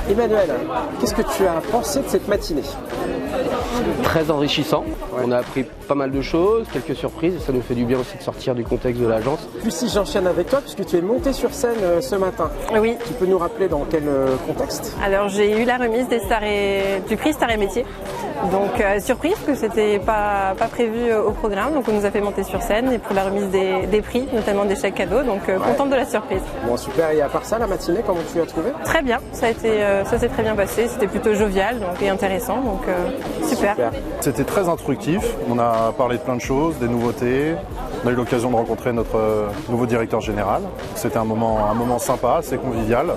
Emmanuel, qu'est-ce que tu as pensé de cette matinée? Très enrichissant, on a appris pas mal de choses, quelques surprises et ça nous fait du bien aussi de sortir du contexte de l'agence. Puis si j'enchaîne avec toi, puisque tu es monté sur scène ce matin, oui. Tu peux nous rappeler dans quel contexte? Alors j'ai eu la remise du prix Star et Métier, donc surprise que c'était pas prévu au programme, donc on nous a fait monter sur scène et pour la remise des prix, notamment des chèques cadeaux, donc contente de la surprise. Bon super, et à part ça, la matinée, comment tu as trouvé? Très bien, ça s'est très bien passé, c'était plutôt jovial et intéressant, donc super. C'était très instructif, on a parlé de plein de choses, des nouveautés, on a eu l'occasion de rencontrer notre nouveau directeur général. C'était un moment sympa, assez convivial,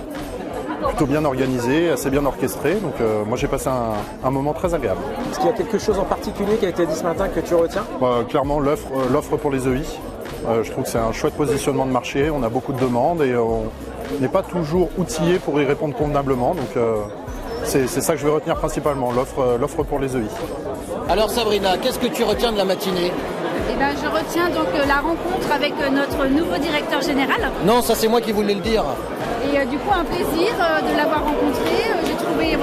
plutôt bien organisé, assez bien orchestré, donc moi j'ai passé un moment très agréable. Est-ce qu'il y a quelque chose en particulier qui a été dit ce matin que tu retiens? Clairement l'offre pour les EI, je trouve que c'est un chouette positionnement de marché, on a beaucoup de demandes et on n'est pas toujours outillé pour y répondre convenablement, donc c'est ça que je vais retenir principalement, l'offre pour les EI. Alors Sabrina, qu'est-ce que tu retiens de la matinée? Je retiens donc la rencontre avec notre nouveau directeur général. Non, ça c'est moi qui voulais le dire. Et du coup un plaisir de l'avoir rencontré. J'ai trouvé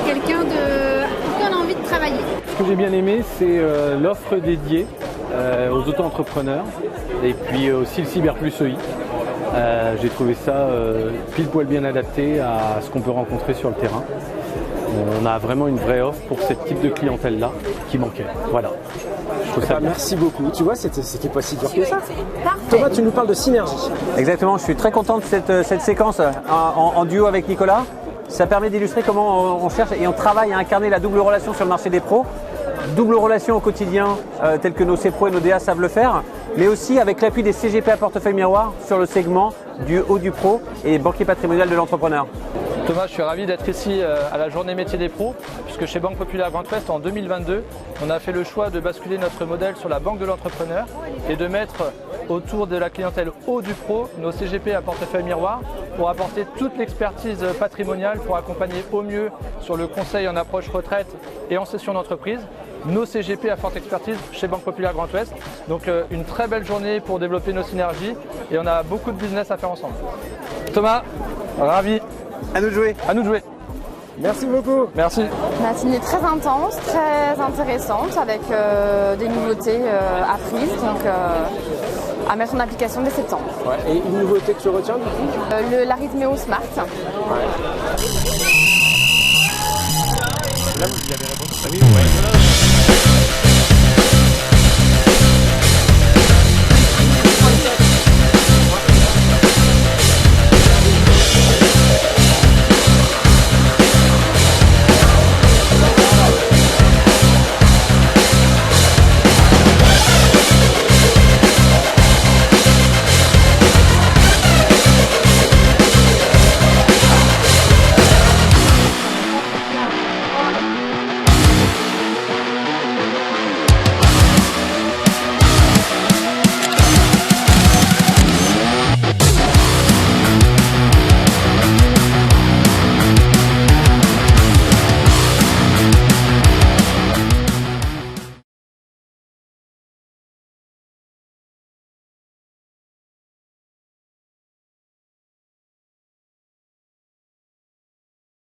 quelqu'un qui a envie de travailler. Ce que j'ai bien aimé, c'est l'offre dédiée aux auto-entrepreneurs et puis aussi le Cyber Plus EI. J'ai trouvé ça pile poil bien adapté à ce qu'on peut rencontrer sur le terrain. On a vraiment une vraie offre pour ce type de clientèle-là qui manquait. Voilà. Merci beaucoup. Tu vois, c'était pas si dur que ça. Thomas, tu nous parles de synergie. Exactement, je suis très content de cette séquence en duo avec Nicolas. Ça permet d'illustrer comment on cherche et on travaille à incarner la double relation sur le marché des pros. Double relation au quotidien, telle que nos C-Pro et nos DA savent le faire, mais aussi avec l'appui des CGP à portefeuille miroir sur le segment du haut du pro et banquier patrimonial de l'entrepreneur. Thomas, je suis ravi d'être ici à la journée métier des pros, puisque chez Banque Populaire Grand Ouest en 2022, on a fait le choix de basculer notre modèle sur la banque de l'entrepreneur et de mettre autour de la clientèle haut du pro nos CGP à portefeuille miroir pour apporter toute l'expertise patrimoniale pour accompagner au mieux sur le conseil en approche retraite et en session d'entreprise nos CGP à forte expertise chez Banque Populaire Grand Ouest. Donc une très belle journée pour développer nos synergies et on a beaucoup de business à faire ensemble. Thomas, ravi. À nous de jouer. À nous de jouer. Merci beaucoup. Merci. Matinée très intense, très intéressante avec des nouveautés apprises, donc à mettre en application dès septembre. Ouais. Et une nouveauté que tu retiens du coup? L'Arithméo Smart. Ouais. Là, vous y avez répondu.